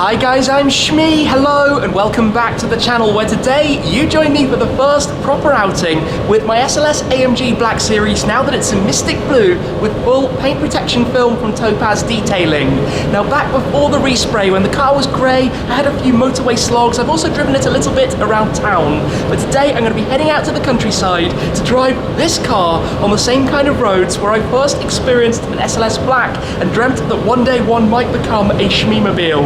Hi guys, I'm Shmee, hello and welcome back to the channel where today you join me for the first proper outing with my SLS AMG Black Series now that it's in mystic blue with full paint protection film from Topaz Detailing. Now back before the respray when the car was grey, I had a few motorway slogs, I've also driven it a little bit around town, but today I'm going to be heading out to the countryside to drive this car on the same kind of roads where I first experienced an SLS Black and dreamt that one day one might become a Shmee-mobile.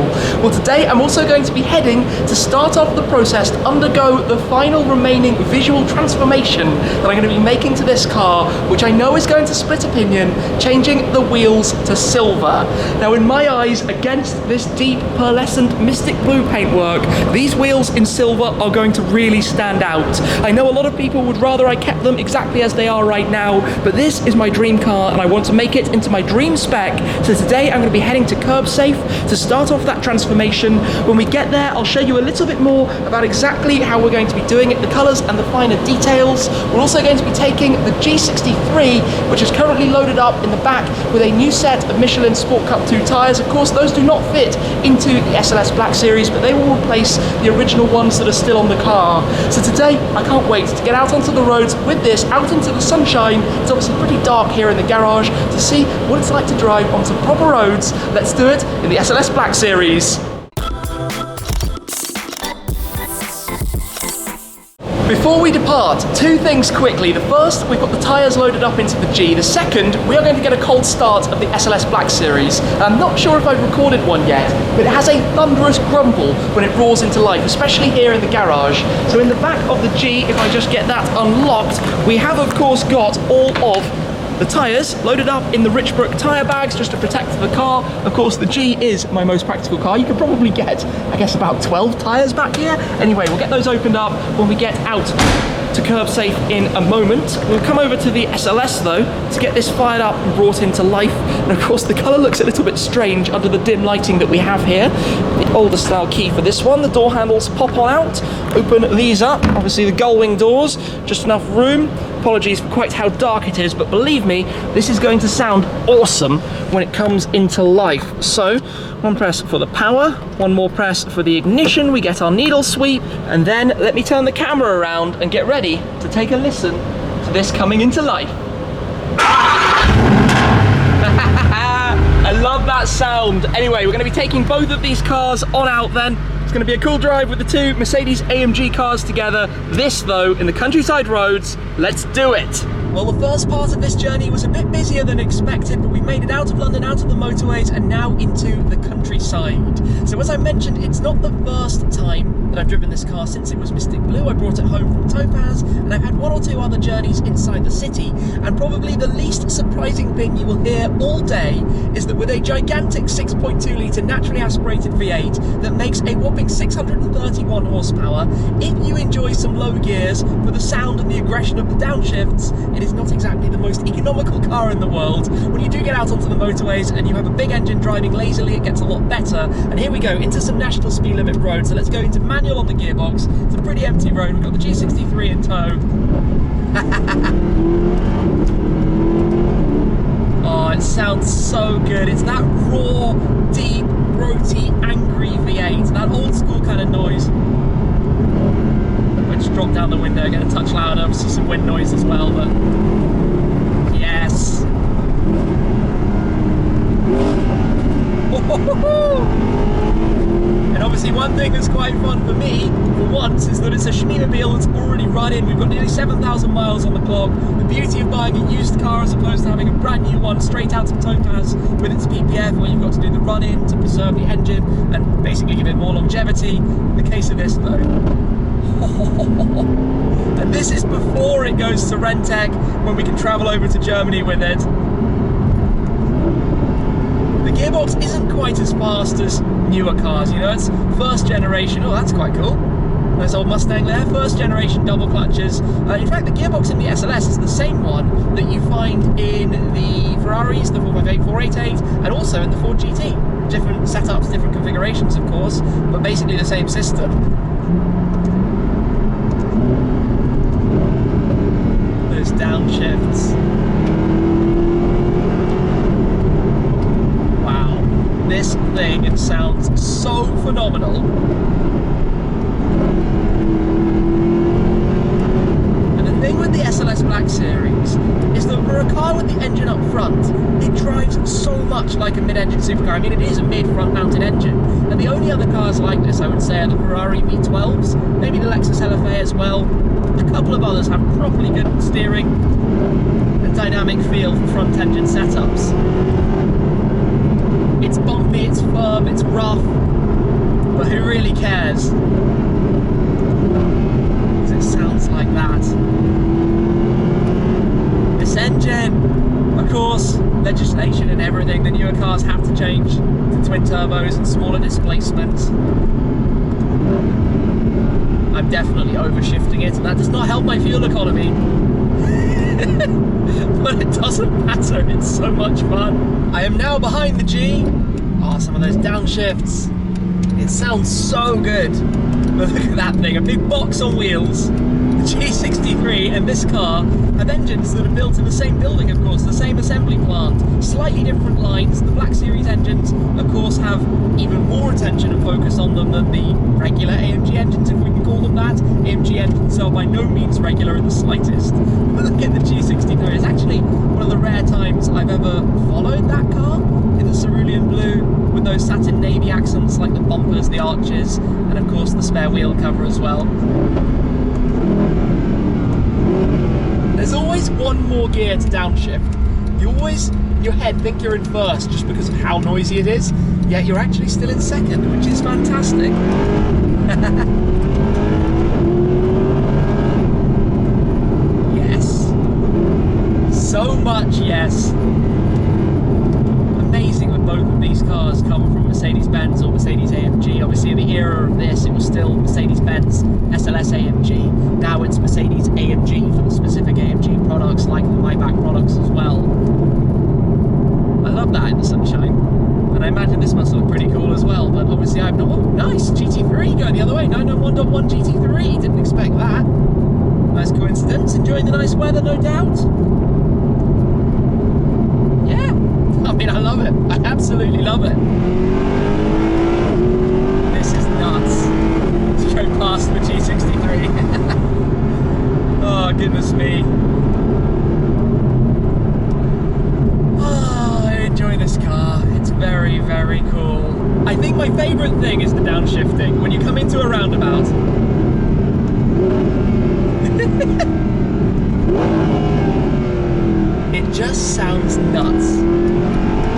Well, today I'm also going to be heading to start off the process to undergo the final remaining visual transformation that I'm going to be making to this car, which I know is going to split opinion, changing the wheels to silver. Now in my eyes, against this deep pearlescent mystic blue paintwork, these wheels in silver are going to really stand out. I know a lot of people would rather I kept them exactly as they are right now, but this is my dream car and I want to make it into my dream spec. So today I'm going to be heading to KerbSafe to start off that transformation. When we get there, I'll show you a little bit more about exactly how we're going to be doing it, the colours and the finer details. We're also going to be taking the G63, which is currently loaded up in the back with a new set of Michelin Sport Cup 2 tyres. Of course, those do not fit into the SLS Black Series, but they will replace the original ones that are still on the car. So today, I can't wait to get out onto the roads with this, out into the sunshine. It's obviously pretty dark here in the garage, to see what it's like to drive onto proper roads. Let's do it in the SLS Black Series. Before we depart, two things quickly. The first, we've got the tyres loaded up into the G. The second, we are going to get a cold start of the SLS Black Series. I'm not sure if I've recorded one yet, but it has a thunderous grumble when it roars into life, especially here in the garage. So in the back of the G, if I just get that unlocked, we have of course got all of the tyres loaded up in the Richbrook tyre bags just to protect the car. Of course, the G is my most practical car. You could probably get, I guess, about 12 tyres back here. Anyway, we'll get those opened up when we get out to KerbSafe in a moment. We'll come over to the SLS though to get this fired up and brought into life. And of course, the colour looks a little bit strange under the dim lighting that we have here. The older style key for this one. The door handles pop on out. Open these up. Obviously, the gull-wing doors, just enough room. Apologies for quite how dark it is, but believe me, this is going to sound awesome when it comes into life. So, one press for the power, one more press for the ignition, we get our needle sweep, and then let me turn the camera around and get ready to take a listen to this coming into life. I love that sound. Anyway, we're going to be taking both of these cars on out then. It's going to be a cool drive with the two Mercedes AMG cars together. This though, in the countryside roads, let's do it. Well, the first part of this journey was a bit busier than expected, but we made it out of London, out of the motorways, and now into the countryside. So as I mentioned, it's not the first time that I've driven this car since it was mystic blue. I brought it home from Topaz, and I've had one or two other journeys inside the city. And probably the least surprising thing you will hear all day is that with a gigantic 6.2 litre naturally aspirated V8 that makes a whopping 631 horsepower, if you enjoy some low gears for the sound and the aggression of the downshifts, it is not exactly the most economical car in the world. When you do get out onto the motorways and you have a big engine driving lazily, it gets a lot better. And here we go into some national speed limit road. So let's go into manual on the gearbox. It's a pretty empty road. We've got the G63 in tow. Oh, it sounds so good. It's that raw, deep, throaty, angry V8. That old school kind of noise. Just drop down the window, get a touch louder, obviously some wind noise as well, but yes. And obviously one thing that's quite fun for me, for once, is that it's a Shmee-mobile that's already run in. We've got nearly 7,000 miles on the clock. The beauty of buying a used car as opposed to having a brand new one straight out of Topaz with its PPF, where you've got to do the run-in to preserve the engine and basically give it more longevity. In the case of this though, and this is before it goes to Renntech, when we can travel over to Germany with it. The gearbox isn't quite as fast as newer cars, you know, it's first generation. Oh, that's quite cool. Nice old Mustang there, first generation double clutches. In fact, the gearbox in the SLS is the same one that you find in the Ferraris, the 458, 488, and also in the Ford GT. Different setups, different configurations, of course, but basically the same system. Those downshifts. Wow. this thing sounds so phenomenal. And the thing with the SLS Black Series is that for a car with the engine up front, it drives so much like a mid-engine supercar. I mean, it is a mid-front mounted engine. And the only other cars like this, I would say, are the Ferrari V12s, maybe the Lexus LFA as well. A couple of others have properly good steering and dynamic feel for front engine setups. It's bumpy, it's firm, it's rough, but who really cares? Because it sounds like that. This engine, of course, legislation and everything, the newer cars have to change to twin turbos and smaller displacement. I'm definitely overshifting it, and that does not help my fuel economy. But it doesn't matter, it's so much fun. I am now behind the G. Oh, some of those downshifts. It sounds so good. But look at that thing, a big box on wheels. The G63 and this car have engines that are built in the same building, of course, the same assembly plant, slightly different lines. The Black Series engines, of course, have even more attention and focus on them than the regular AMG engines, if we can call them that. AMG engines are by no means regular in the slightest. But look at the G63, it's actually one of the rare times I've ever followed that car in the cerulean blue, with those satin navy accents like the bumpers, the arches, and of course the spare wheel cover as well. There's always one more gear to downshift. You always, in your head, think you're in first just because of how noisy it is, yet you're actually still in second, which is fantastic. Yes. So much yes. Amazing that both of these cars come from Mercedes-Benz or Mercedes-AMG. Obviously in the era of this, it was still Mercedes-Benz SLS AMG. Now it's Mercedes-AMG for the specific AMG products, like the Maybach products as well. I love that in the sunshine. And I imagine this must look pretty cool as well, but obviously I've not... Oh, nice! GT3 going the other way. 991.1 GT3. Didn't expect that. Nice coincidence. Enjoying the nice weather, no doubt. Yeah. I mean, I love it. I absolutely love it. This is nuts. Let's go past the G63. Oh, goodness me. Oh, I enjoy this car. It's very, very cool. I think my favourite thing is the downshifting. When you come into a roundabout. It just sounds nuts.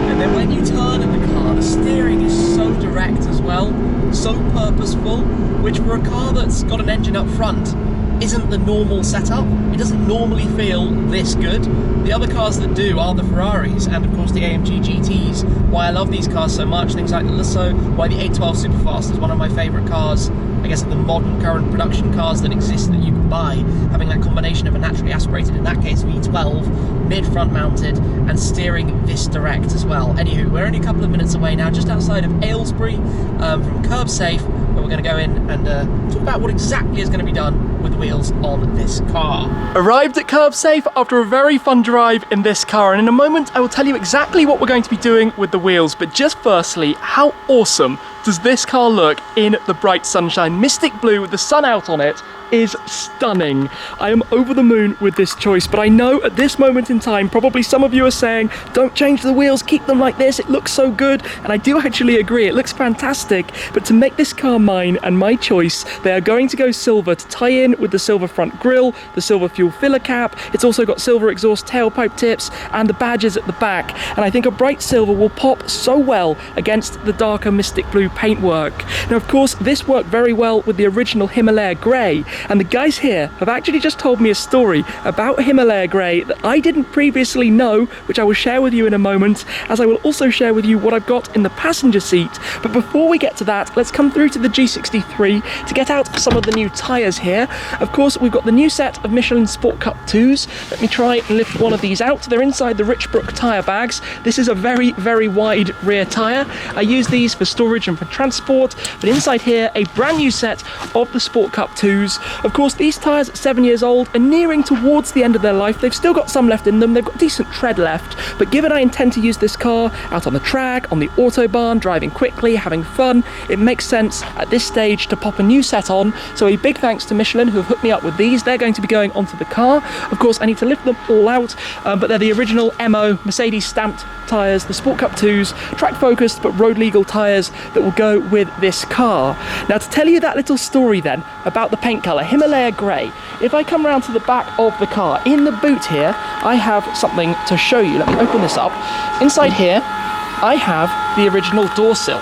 And then when you turn in the car, the steering is so direct as well, so purposeful, which for a car that's got an engine up front isn't the normal setup. It doesn't normally feel this good. The other cars that do are the Ferraris and of course the AMG GTs. Why I love these cars so much, things like the Lisso, why the 812 Superfast is one of my favourite cars, I guess, of the modern current production cars that exist that you can buy, having that combination of a naturally aspirated, in that case V12, mid-front mounted, and steering this direct as well. Anywho, we're only a couple of minutes away now, just outside of Aylesbury, from KerbSafe, where we're going to go in and talk about what exactly is going to be done with the wheels on this car. Arrived at KerbSafe after a very fun drive in this car, and in a moment I will tell you exactly what we're going to be doing with the wheels, but just firstly, how awesome does this car look in the bright sunshine? Mystic blue with the sun out on it is stunning. I am over the moon with this choice, but I know at this moment in time, probably some of you are saying, don't change the wheels, keep them like this, it looks so good, and I do actually agree, it looks fantastic, but to make this car mine and my choice, they are going to go silver to tie in with the silver front grille, the silver fuel filler cap, it's also got silver exhaust tailpipe tips, and the badges at the back, and I think a bright silver will pop so well against the darker Mystic blue paintwork. Now of course, this worked very well with the original Himalaya grey, and the guys here have actually just told me a story about Himalaya grey that I didn't previously know, which I will share with you in a moment, as I will also share with you what I've got in the passenger seat. But before we get to that, let's come through to the G63 to get out some of the new tyres here. Of course, we've got the new set of Michelin Sport Cup 2s. Let me try and lift one of these out. They're inside the Richbrook tyre bags. This is a very, very wide rear tyre. I use these for storage and for transport, but inside here, a brand new set of the Sport Cup 2s. Of course, these tyres, 7 years old, are nearing towards the end of their life. They've still got some left in them, they've got decent tread left, but given I intend to use this car out on the track, on the autobahn, driving quickly, having fun, it makes sense at this stage to pop a new set on. So a big thanks to Michelin who have hooked me up with these. They're going to be going onto the car. Of course, I need to lift them all out, but they're the original MO Mercedes stamped tyres, the Sport Cup 2s, track focused but road legal tyres that will go with this car. Now, to tell you that little story then about the paint colour, Himalaya Grey, if I come round to the back of the car, in the boot here, I have something to show you. Let me open this up. Inside here, I have the original door sill.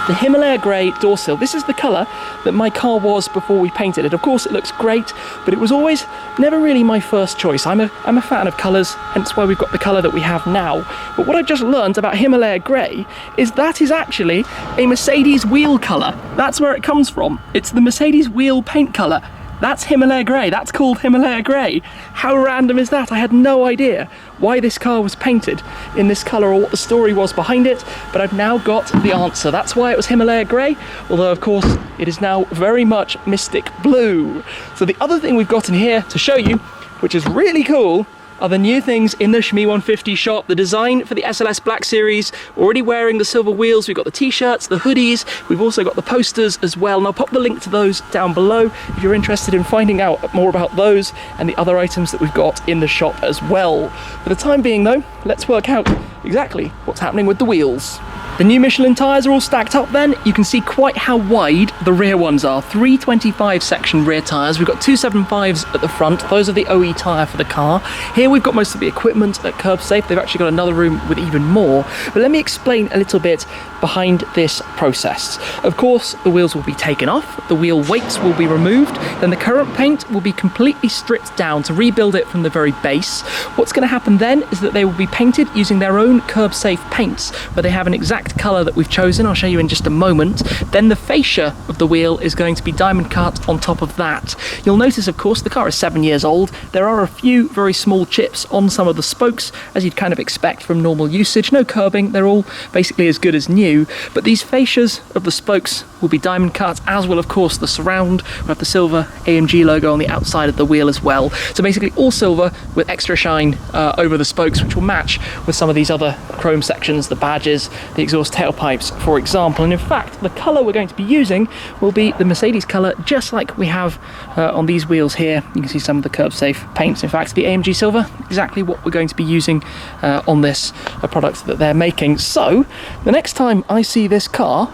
The Himalaya Grey door sill. This is the colour that my car was before we painted it. Of course, it looks great, but it was always never really my first choice. I'm a fan of colours, hence why we've got the colour that we have now. But what I just learned about Himalaya Grey is that is actually a Mercedes wheel colour. That's where it comes from. It's the Mercedes wheel paint colour. That's Himalaya Grey, that's called Himalaya Grey. How random is that? I had no idea why this car was painted in this colour or what the story was behind it, but I've now got the answer. That's why it was Himalaya Grey, although of course it is now very much Mystic Blue. So the other thing we've got in here to show you, which is really cool, are the new things in the Shmee 150 shop. The design for the SLS Black Series, already wearing the silver wheels. We've got the t-shirts, the hoodies, we've also got the posters as well, and I'll pop the link to those down below if you're interested in finding out more about those and the other items that we've got in the shop as well. For the time being though, let's work out exactly what's happening with the wheels. The new Michelin tyres are all stacked up then. You can see quite how wide the rear ones are. 325 section rear tyres. We've got 275s at the front. Those are the OE tyre for the car. Here we've got most of the equipment at KerbSafe. They've actually got another room with even more. But let me explain a little bit behind this process. Of course, the wheels will be taken off. The wheel weights will be removed. Then the current paint will be completely stripped down to rebuild it from the very base. What's going to happen then is that they will be painted using their own KerbSafe paints, where they have an exact colour that we've chosen. I'll show you in just a moment. Then the fascia of the wheel is going to be diamond cut on top of that. You'll notice, of course, the car is 7 years old. There are a few very small chips on some of the spokes, as you'd kind of expect from normal usage. No curbing, they're all basically as good as new, but these fascias of the spokes will be diamond cut, as will of course the surround. We'll have the silver AMG logo on the outside of the wheel as well. So basically all silver with extra shine over the spokes, which will match with some of these other chrome sections, the badges, the exhaust tailpipes, for example. And in fact, the colour we're going to be using will be the Mercedes colour, just like we have on these wheels here. You can see some of the KerbSafe paints. In fact, the AMG silver, exactly what we're going to be using on this product that they're making. So the next time I see this car,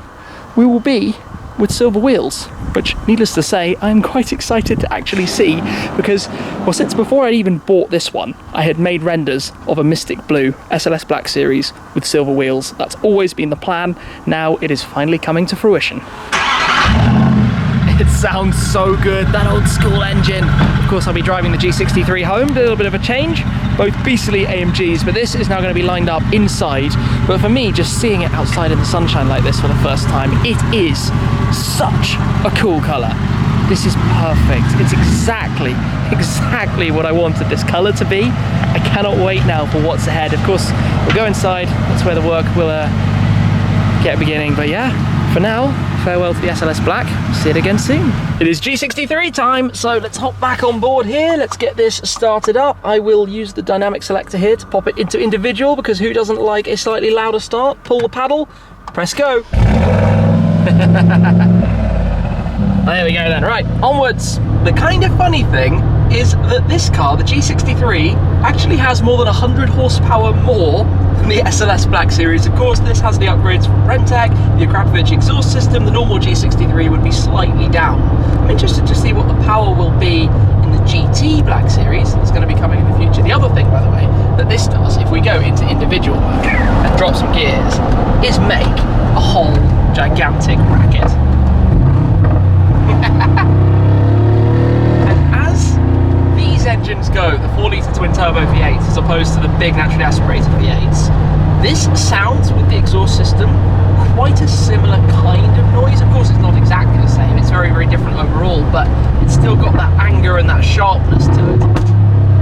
we will be with silver wheels, which, needless to say, I'm quite excited to actually see, because, well, since before I'd even bought this one, I had made renders of a Mystic Blue SLS Black Series with silver wheels. That's always been the plan. Now it is finally coming to fruition. It sounds so good, that old school engine. Of course, I'll be driving the G63 home, a little bit of a change, both beastly AMGs, but this is now going to be lined up inside. But for me, just seeing it outside in the sunshine like this for the first time, it is such a cool colour. This is perfect. It's exactly what I wanted this colour to be. I cannot wait now for what's ahead. Of course, we'll go inside, that's where the work will get beginning. But yeah, for now, farewell to the SLS Black. See it again soon. It is G63 time, so let's hop back on board here. Let's get this started up. I will use the dynamic selector here to pop it into individual, because who doesn't like a slightly louder start? Pull the paddle, press go. There we go then. Right, onwards. The kind of funny thing is that this car, the G63, actually has more than 100 horsepower more than the SLS Black Series. Of course, this has the upgrades from Rentec, the Akrapovic exhaust system. The normal G63 would be slightly down. I'm interested to see what the power will be in the GT Black Series that's going to be coming in the future. The other thing, by the way, that this does, if we go into individual mode and drop some gears, is make a whole gigantic racket. And as these engines go, the 4-litre twin-turbo V8s as opposed to the big naturally aspirated V8s, this sounds with the exhaust system quite a similar kind of noise. Of course, it's not exactly the same, it's very, very different overall, but it's still got that anger and that sharpness to it.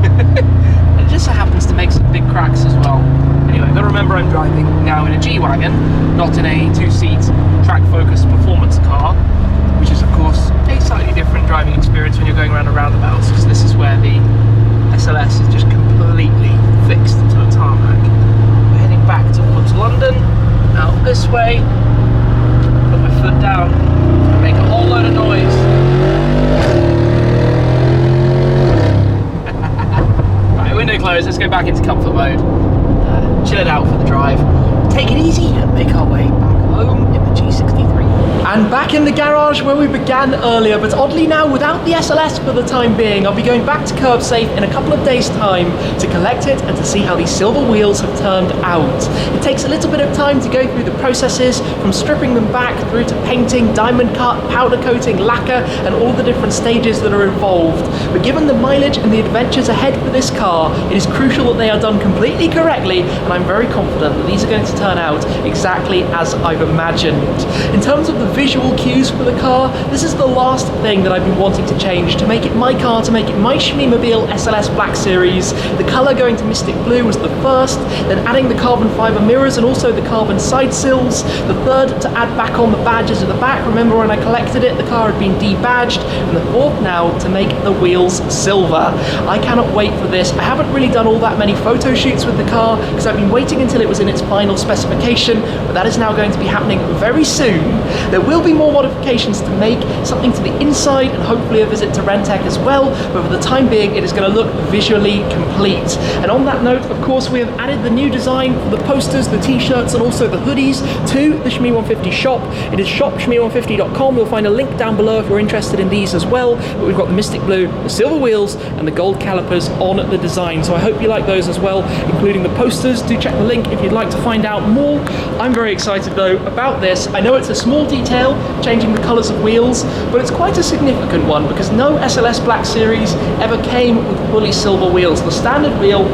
And it just so happens to make some big cracks as well. Anyway, I've got to remember I'm driving now in a G-Wagon, not in a 2-seat track-focused performance car, which is of course a slightly different driving experience when you're go back into comfort mode, chill it out for the drive, take it easy, and make our way back home in the G63. And back in the garage where we began earlier, but oddly now without the SLS for the time being. I'll be going back to KerbSafe in a couple of days' time to collect it and to see how these silver wheels have turned out. It takes a little bit of time to go through the processes, from stripping them back through to painting, diamond cut, powder coating, lacquer, and all the different stages that are involved. But given the mileage and the adventures ahead for this car, it is crucial that they are done completely correctly, and I'm very confident that these are going to turn out exactly as I've imagined. In terms of the visual cues for the car, this is the last thing that I've been wanting to change, to make it my car, to make it my Schmeemobile SLS Black Series. The colour going to Mystic Blue was the first, then adding the carbon fibre mirrors and also the carbon side sills. The third, to add back on the badges at the back. Remember when I collected it, the car had been debadged. And the fourth now, to make the wheels silver. I cannot wait for this. I haven't really done all that many photo shoots with the car because I've been waiting until it was in its final specification, but that is now going to be happening very soon. There will be more modifications to make, something to the inside and hopefully a visit to Rentec as well, but for the time being it is going to look visually complete. And on that note, of course, we have added the new design for the posters, the t-shirts and also the hoodies to the Shmee150 shop. It is shopshmee150.com. You'll find a link down below if you're interested in these as well, but we've got the Mystic Blue, the silver wheels and the gold calipers on the design, so I hope you like those as well, including the posters. Do check the link if you'd like to find out more. I'm very excited though about this. I know it's a small detail, changing the colours of wheels, but it's quite a significant one because no SLS Black Series ever came with fully silver wheels. The standard wheel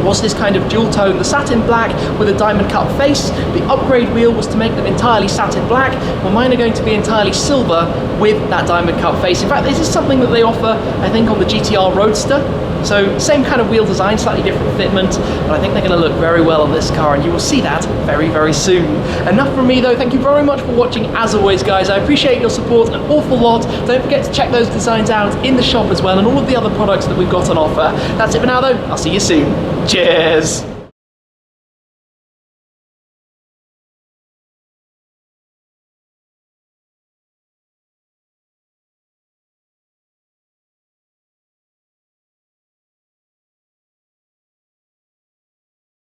was this kind of dual tone, the satin black with a diamond cut face. The upgrade wheel was to make them entirely satin black, well mine are going to be entirely silver with that diamond cut face. In fact, this is something that they offer, I think, on the GTR Roadster. So same kind of wheel design, slightly different fitment, but I think they're going to look very well on this car, and you will see that very, very soon. Enough from me though. Thank you very much for watching as always, guys. I appreciate your support an awful lot. Don't forget to check those designs out in the shop as well, and all of the other products that we've got on offer. That's it for now though. I'll see you soon. Cheers!